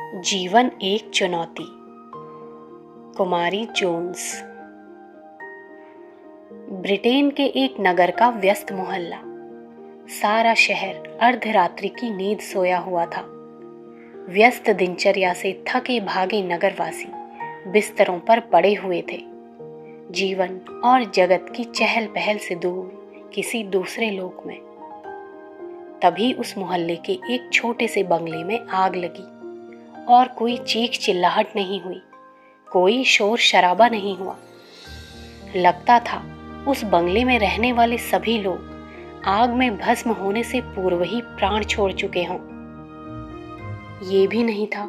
जीवन एक चुनौती। कुमारी जोन्स। ब्रिटेन के एक नगर का व्यस्त मोहल्ला। सारा शहर अर्धरात्रि की नींद सोया हुआ था। व्यस्त दिनचर्या से थके भागे नगरवासी बिस्तरों पर पड़े हुए थे, जीवन और जगत की चहल पहल से दूर किसी दूसरे लोक में। तभी उस मोहल्ले के एक छोटे से बंगले में आग लगी और कोई चीख चिल्लाहट नहीं हुई, कोई शोर शराबा नहीं हुआ। लगता था उस बंगले में रहने वाले सभी लोग आग में भस्म होने से पूर्व ही प्राण छोड़ चुके हों। ये भी नहीं था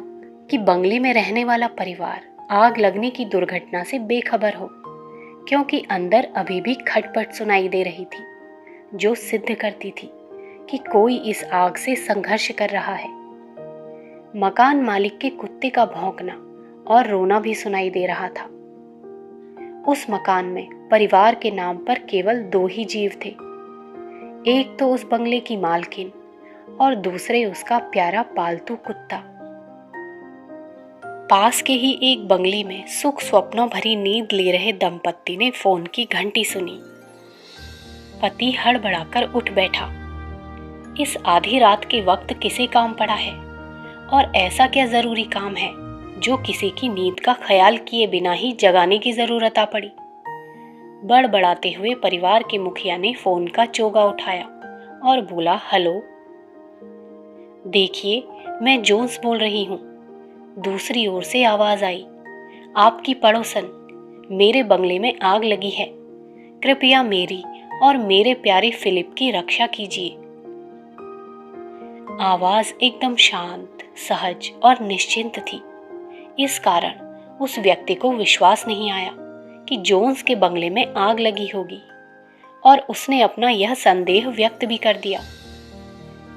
कि बंगले में रहने वाला परिवार आग लगने की दुर्घटना से बेखबर हो, क्योंकि अंदर अभी भी खटपट सुनाई दे रही थी, जो सिद्ध करती थी कि कोई इस आग से संघर्ष कर रहा है। मकान मालिक के कुत्ते का भौंकना और रोना भी सुनाई दे रहा था। उस मकान में परिवार के नाम पर केवल 2 ही जीव थे, एक तो उस बंगले की मालकिन और दूसरे उसका प्यारा पालतू कुत्ता। पास के ही एक बंगले में सुख स्वप्नों भरी नींद ले रहे दंपत्ति ने फोन की घंटी सुनी। पति हड़बड़ाकर उठ बैठा। इस आधी रात के वक्त किसे काम पड़ा है, और ऐसा क्या जरूरी काम है जो किसी की नींद का ख्याल किए बिना ही जगाने की जरूरत आ पड़ी। बड़बड़ाते हुए परिवार के मुखिया ने फोन का चोगा उठाया और बोला, हेलो। देखिए, मैं जोन्स बोल रही हूँ। दूसरी ओर से आवाज आई, आपकी पड़ोसन, मेरे बंगले में आग लगी है, कृपया मेरी और मेरे प्यारे फिलिप की रक्षा कीजिए। आवाज एकदम शांत, सहज और निश्चिंत थी। इस कारण उस व्यक्ति को विश्वास नहीं आया कि जोन्स के बंगले में आग लगी होगी, और उसने अपना यह संदेह व्यक्त भी कर दिया।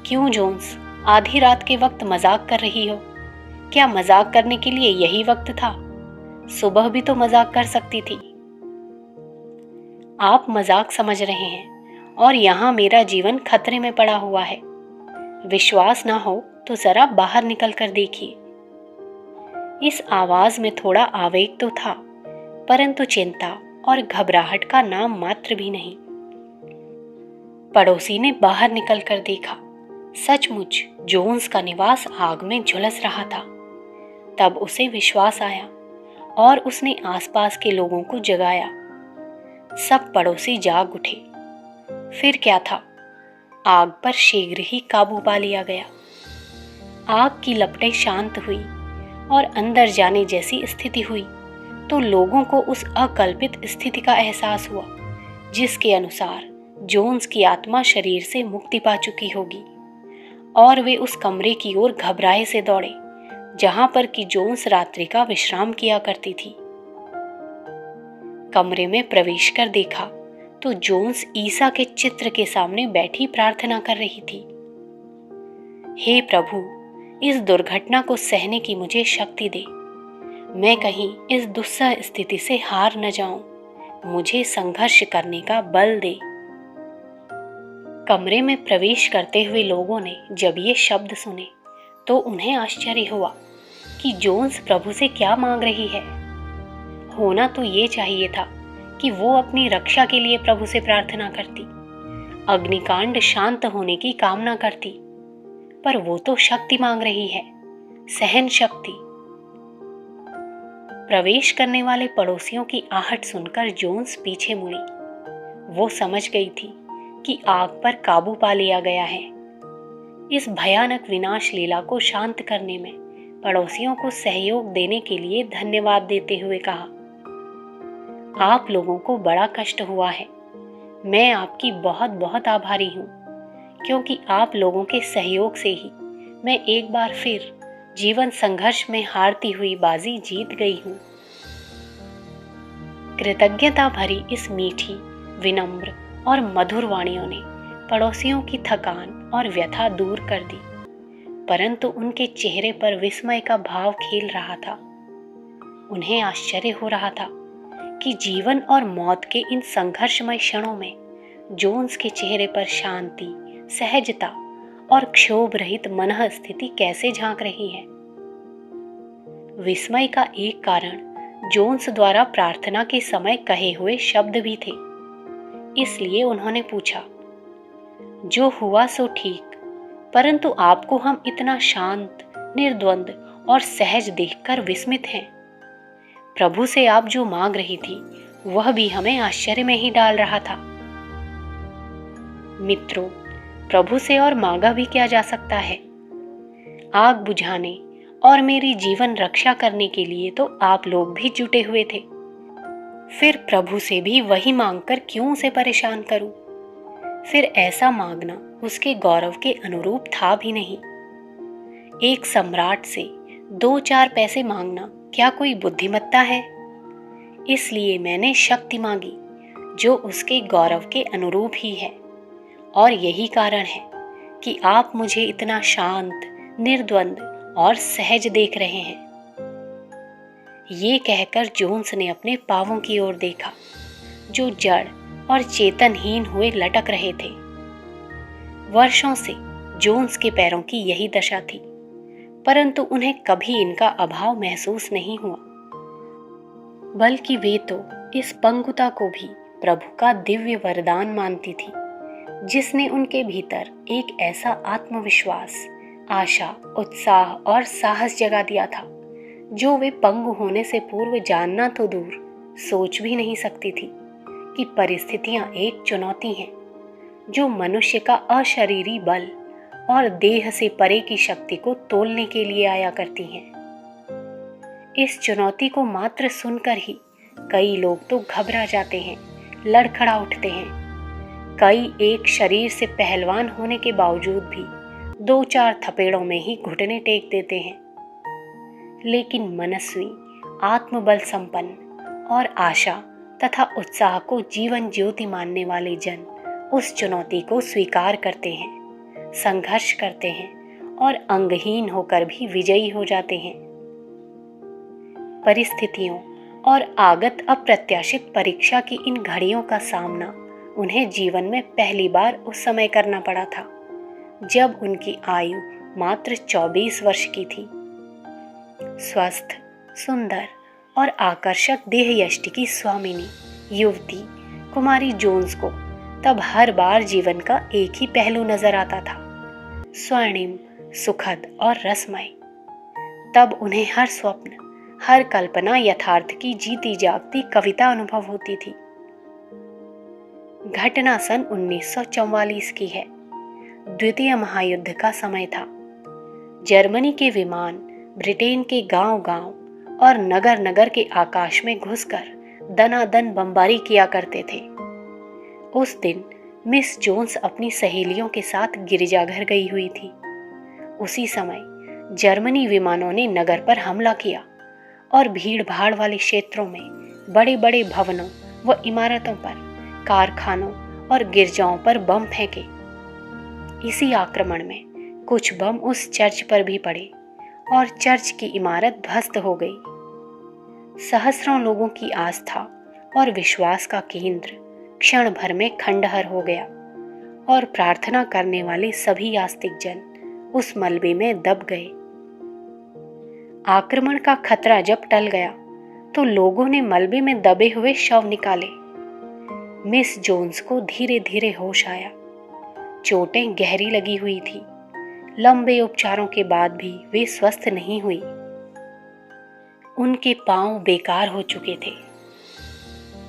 क्यों जोन्स, आधी रात के वक्त मजाक कर रही हो? क्या मजाक करने के लिए यही वक्त था? सुबह भी तो मजाक कर सकती थी। आप मजाक समझ रहे हैं और यहाँ मेरा जीवन खतरे में पड़ा हुआ है। विश्वास ना हो तो जरा बाहर निकल कर देखिए। इस आवाज में थोड़ा आवेग तो था, परंतु चिंता और घबराहट का नाम मात्र भी नहीं। पड़ोसी ने बाहर निकल कर देखा। सचमुच जोन्स का निवास आग में झुलस रहा था। तब उसे विश्वास आया और उसने आसपास के लोगों को जगाया। सब पड़ोसी जाग उठे। फिर क्या था, आग पर शीघ्र ही काबू पा लिया गया। आग की लपटें शांत हुई और अंदर जाने जैसी स्थिति हुई तो लोगों को उस अकल्पित स्थिति का एहसास हुआ, जिसके अनुसार जोन्स की आत्मा शरीर से मुक्ति पा चुकी होगी, और वे उस कमरे की ओर घबराए से दौड़े जहां पर कि जोन्स रात्रि का विश्राम किया करती थी। कमरे में प्रवेश कर देखा तो जोन्स ईसा के चित्र के सामने बैठी प्रार्थना कर रही थी। हे प्रभु, इस दुर्घटना को सहने की मुझे शक्ति दे। मैं कहीं इस दुस्सह स्थिति से हार न जाऊं। मुझे संघर्ष करने का बल दे। कमरे में प्रवेश करते हुए लोगों ने जब ये शब्द सुने तो उन्हें आश्चर्य हुआ कि जोन्स प्रभु से क्या मांग रही है। होना तो ये चाहिए था कि वो अपनी रक्षा के लिए प्रभु से प्रार्थना करती, अग्निकांड शांत होने की कामना करती, पर वो तो शक्ति मांग रही है, सहन शक्ति। प्रवेश करने वाले पड़ोसियों की आहट सुनकर जोन्स पीछे मुड़ी। वो समझ गई थी कि आग पर काबू पा लिया गया है। इस भयानक विनाश लीला को शांत करने में पड़ोसियों को सहयोग देने के लिए धन्यवाद देते हुए कहा, आप लोगों को बड़ा कष्ट हुआ है। मैं आपकी बहुत बहुत आभारी हूँ, क्योंकि आप लोगों के सहयोग से ही मैं एक बार फिर जीवन संघर्ष में हारती हुई बाजी जीत गई हूँ। कृतज्ञता भरी इस मीठी, विनम्र और मधुर वाणियों ने पड़ोसियों की थकान और व्यथा दूर कर दी, परंतु उनके चेहरे पर विस्मय का भाव खेल रहा था। उन्हें आश्चर्य हो रहा था कि जीवन और मौत के इन संघर्षमय क्षणों में जोन्स के चेहरे पर शांति, सहजता और क्षोभ रहित मनः स्थिति कैसे झांक रही है। विस्मय का एक कारण जोन्स द्वारा प्रार्थना के समय कहे हुए शब्द भी थे। इसलिए उन्होंने पूछा, जो हुआ सो ठीक, परंतु आपको हम इतना शांत, निर्द्वंद और सहज देखकर विस्मित हैं। प्रभु से आप जो मांग रही थी वह भी हमें आश्चर्य में ही डाल रहा था। मित्रों, प्रभु से और मांगा भी क्या जा सकता है? आग बुझाने और मेरी जीवन रक्षा करने के लिए तो आप लोग भी जुटे हुए थे। फिर प्रभु से भी वही मांगकर क्यों उसे परेशान करूं? फिर ऐसा मांगना उसके गौरव के अनुरूप था भी नहीं। एक सम्राट से 2-4 पैसे मांगना क्या कोई बुद्धिमत्ता है? इसलिए मैंने शक्ति मांगी जो उसके गौरव के अनुरूप ही है। और यही कारण है कि आप मुझे इतना शांत, निर्द्वंद और सहज देख रहे हैं। ये कहकर जोन्स ने अपने पांवों की ओर देखा, जो जड़ और चेतनहीन हुए लटक रहे थे। वर्षों से जोन्स के पैरों की यही दशा थी, परंतु उन्हें कभी इनका अभाव महसूस नहीं हुआ, बल्कि वे तो इस पंगुता को भी प्रभु का दिव्य वरदान मानती थी, जिसने उनके भीतर एक ऐसा आत्मविश्वास, आशा, उत्साह और साहस जगा दिया था जो वे पंगु होने से पूर्व जानना तो दूर, सोच भी नहीं सकती थी कि परिस्थितियां एक चुनौती हैं जो मनुष्य का अशरीरी बल और देह से परे की शक्ति को तोलने के लिए आया करती हैं। इस चुनौती को मात्र सुनकर ही कई लोग तो घबरा जाते हैं, लड़खड़ा उठते हैं। कई एक शरीर से पहलवान होने के बावजूद भी 2-4 थपेड़ों में ही घुटने टेक देते हैं। लेकिन मनस्वी, आत्मबल संपन्न और आशा तथा उत्साह को जीवन ज्योति मानने वाले जन उस चुनौती को स्वीकार करते हैं, संघर्ष करते हैं और अंगहीन होकर भी विजयी हो जाते हैं। परिस्थितियों और आगत अप्रत्याशित परीक्षा की इन घड़ियों का सामना उन्हें जीवन में पहली बार उस समय करना पड़ा था जब उनकी आयु मात्र 24 वर्ष की थी। स्वस्थ, सुंदर और आकर्षक देह यष्टि की स्वामिनी युवती कुमारी जोन्स को तब हर बार जीवन का एक ही पहलू नजर आता था, स्वर्णिम, सुखद और रसमय। तब उन्हें हर स्वप्न, हर कल्पना यथार्थ की जीती जागती कविता अनुभव होती थी। घटना सन 1944 की है। द्वितीय महायुद्ध का समय था। जर्मनी के विमान ब्रिटेन के गांव-गांव और नगर-नगर के आकाश में घुसकर दनादन बमबारी किया करते थे। उस दिन मिस जोन्स अपनी सहेलियों के साथ गिरजाघर गई हुई थी। उसी समय जर्मनी विमानों ने नगर पर हमला किया और भीड़-भाड़ वाले क्षेत्रों में बड़े-बड़े भवनों व इमारतों पर, कारखानों और गिरजाओं पर बम फेंके। इसी आक्रमण में कुछ बम उस चर्च पर भी पड़े और चर्च की इमारत ध्वस्त हो गई। सहस्रों लोगों की आस्था और विश्वास का केंद्र क्षण भर में खंडहर हो गया और प्रार्थना करने वाले सभी आस्तिक जन उस मलबे में दब गए। आक्रमण का खतरा जब टल गया तो लोगों ने मलबे में दबे हुए शव निकाले। मिस जोन्स को धीरे धीरे होश आया। चोटें गहरी लगी हुई थी। लंबे उपचारों के बाद भी वे स्वस्थ नहीं हुई। उनके पांव बेकार हो चुके थे।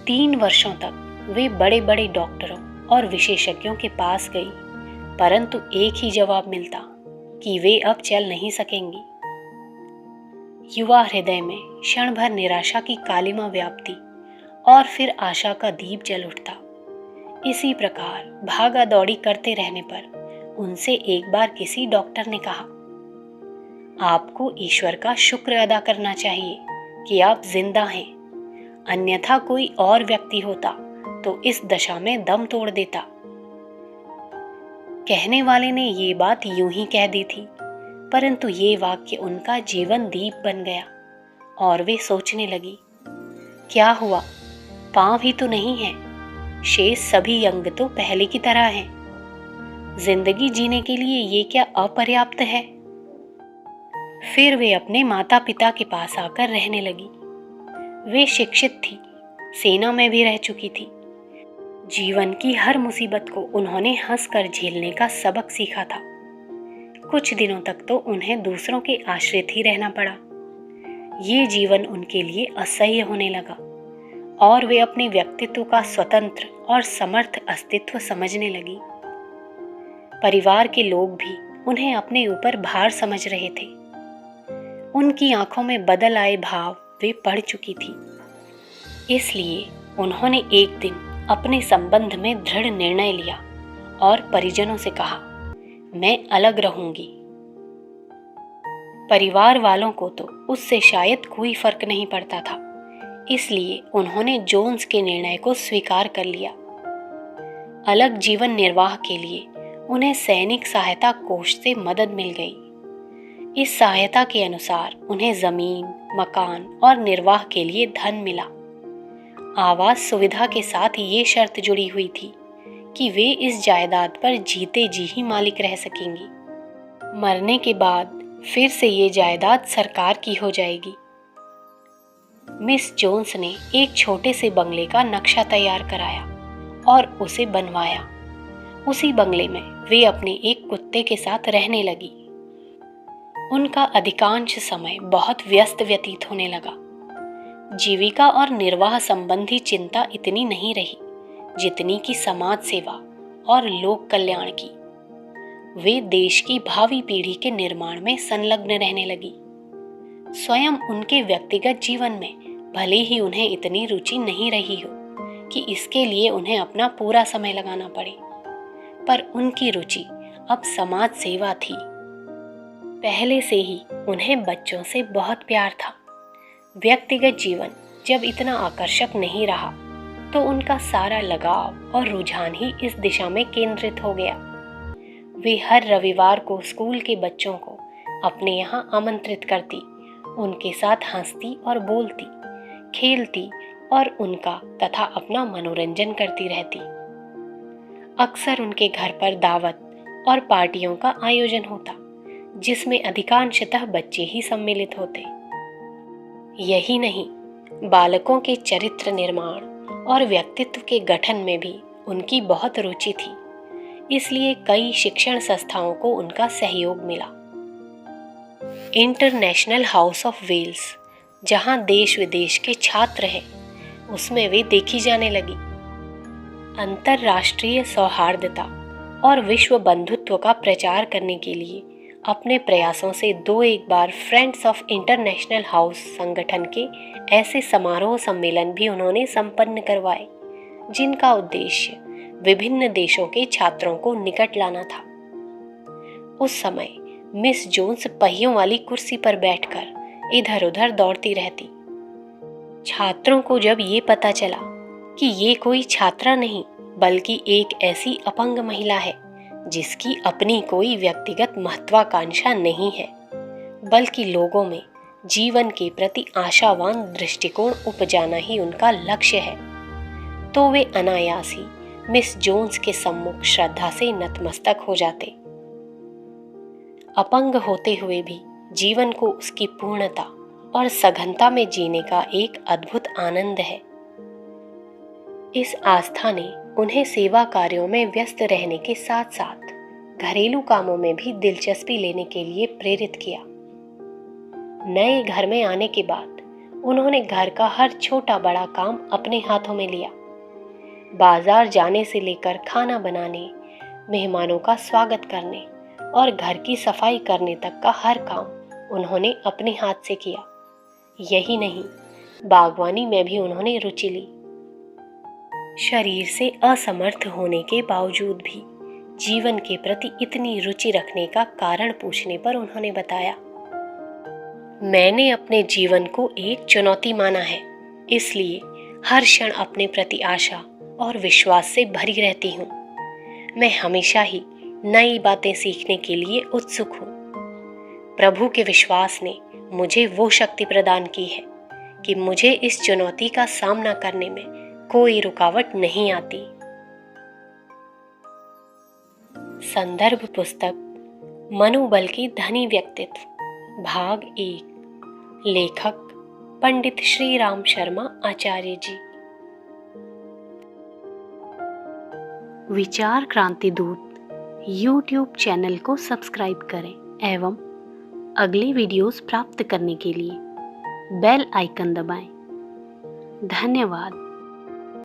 3 वर्षों तक वे बड़े बड़े डॉक्टरों और विशेषज्ञों के पास गई, परंतु एक ही जवाब मिलता कि वे अब चल नहीं सकेंगी। युवा हृदय में क्षण भर निराशा की कालिमा व्याप्ति और फिर आशा का दीप जल उठता। इसी प्रकार भागा दौड़ी करते रहने पर उनसे एक बार किसी डॉक्टर ने कहा, आपको ईश्वर का शुक्र अदा करना चाहिए कि आप जिंदा हैं, अन्यथा कोई और व्यक्ति होता तो इस दशा में दम तोड़ देता। कहने वाले ने ये बात यूं ही कह दी थी, परंतु ये वाक्य उनका जीवन दीप बन गया और वे सोचने लगी, क्या हुआ, पांव ही तो नहीं है, शेष सभी अंग तो पहले की तरह हैं। जिंदगी जीने के लिए ये क्या अपर्याप्त है? फिर वे अपने माता पिता के पास आकर रहने लगी। वे शिक्षित थी, सेना में भी रह चुकी थी। जीवन की हर मुसीबत को उन्होंने हंसकर झेलने का सबक सीखा था। कुछ दिनों तक तो उन्हें दूसरों के आश्रित ही रहना पड़ा। ये जीवन उनके लिए असह्य होने लगा और वे अपने व्यक्तित्व का स्वतंत्र और समर्थ अस्तित्व समझने लगी। परिवार के लोग भी उन्हें अपने ऊपर भार समझ रहे थे। उनकी आंखों में बदल आए भाव वे पढ़ चुकी थी। इसलिए उन्होंने एक दिन अपने संबंध में दृढ़ निर्णय लिया और परिजनों से कहा, मैं अलग रहूंगी। परिवार वालों को तो उससे शायद कोई फर्क नहीं पड़ता था, इसलिए उन्होंने जोन्स के निर्णय को स्वीकार कर लिया। अलग जीवन निर्वाह के लिए उन्हें सैनिक सहायता कोष से मदद मिल गई। इस सहायता के अनुसार उन्हें जमीन, मकान और निर्वाह के लिए धन मिला। आवास सुविधा के साथ ये शर्त जुड़ी हुई थी कि वे इस जायदाद पर जीते जी ही मालिक रह सकेंगी। मरने के बाद फिर से ये जायदाद सरकार की हो जाएगी। मिस जोन्स ने एक छोटे से बंगले का नक्शा तैयार कराया और उसे बनवाया। उसी बंगले में वे अपने एक कुत्ते के साथ रहने लगी। उनका अधिकांश समय बहुत व्यस्त व्यतीत होने लगा। जीविका और निर्वाह संबंधी चिंता इतनी नहीं रही जितनी कि समाज सेवा और लोक कल्याण की। वे देश की भावी पीढ़ी के निर्माण में संलग्न रहने लगी। स्वयं उनके व्यक्तिगत जीवन में भले ही उन्हें इतनी रुचि नहीं रही हो कि इसके लिए उन्हें अपना पूरा समय लगाना पड़े, पर उनकी रुचि अब समाज सेवा थी। पहले से ही उन्हें बच्चों से बहुत प्यार था। व्यक्तिगत जीवन जब इतना आकर्षक नहीं रहा तो उनका सारा लगाव और रुझान ही इस दिशा में केंद्रित हो गया। वे हर रविवार को स्कूल के बच्चों को अपने यहाँ आमंत्रित करती, उनके साथ हंसती और बोलती, खेलती और उनका तथा अपना मनोरंजन करती रहती। अक्सर उनके घर पर दावत और पार्टियों का आयोजन होता, जिसमें अधिकांशतः बच्चे ही सम्मिलित होते। यही नहीं, बालकों के चरित्र निर्माण और व्यक्तित्व के गठन में भी उनकी बहुत रुचि थी, इसलिए कई शिक्षण संस्थाओं को उनका सहयोग मिला। इंटरनेशनल हाउस ऑफ वेल्स, जहां देश विदेश के छात्र हैं, उसमें वे देखी जाने लगी। अंतरराष्ट्रीय सौहार्दता और विश्व बंधुत्व का प्रचार करने के लिए अपने प्रयासों से एक बार फ्रेंड्स ऑफ इंटरनेशनल हाउस संगठन के ऐसे समारोह सम्मेलन भी उन्होंने संपन्न करवाए, जिनका उद्देश्य विभिन्न देशों के छात्रों को निकट लाना था। उस समय मिस जोन्स पहियों वाली कुर्सी पर बैठकर इधर उधर दौड़ती रहती। छात्रों को जब ये पता चला कि ये कोई छात्रा नहीं बल्कि एक ऐसी अपंग महिला है जिसकी अपनी कोई व्यक्तिगत महत्वाकांक्षा नहीं है, बल्कि लोगों में जीवन के प्रति आशावान दृष्टिकोण उपजाना ही उनका लक्ष्य है, तो वे अनायास ही मिस जोन्स के सम्मुख श्रद्धा से नतमस्तक हो जाते। अपंग होते हुए भी जीवन को उसकी पूर्णता और सघनता में जीने का एक अद्भुत आनंद है। इस आस्था ने उन्हें सेवा कार्यों में व्यस्त रहने के साथ साथ घरेलू कामों में भी दिलचस्पी लेने के लिए प्रेरित किया। नए घर में आने के बाद उन्होंने घर का हर छोटा बड़ा काम अपने हाथों में लिया। बाजार जाने से लेकर खाना बनाने, मेहमानों का स्वागत करने और घर की सफाई करने तक का हर काम उन्होंने अपने हाथ से किया। यही नहीं, बागवानी में भी उन्होंने रुचि ली। शरीर से असमर्थ होने के बावजूद भी जीवन के प्रति इतनी रुचि रखने का कारण पूछने पर उन्होंने बताया, मैंने अपने जीवन को एक चुनौती माना है, इसलिए हर क्षण अपने प्रति आशा और विश्वास से भरी रहती हूँ। मैं हमेशा ही नई बातें सीखने के लिए उत्सुक हूँ। प्रभु के विश्वास ने मुझे वो शक्ति प्रदान की है कि मुझे इस चुनौती का सामना करने में कोई रुकावट नहीं आती। संदर्भ पुस्तक मनोबल की धनी व्यक्तित्व, भाग 1। लेखक पंडित श्री राम शर्मा आचार्य जी। विचार क्रांति दूत YouTube चैनल को सब्सक्राइब करें एवं अगले वीडियोस प्राप्त करने के लिए बेल आइकन दबाएं। धन्यवाद।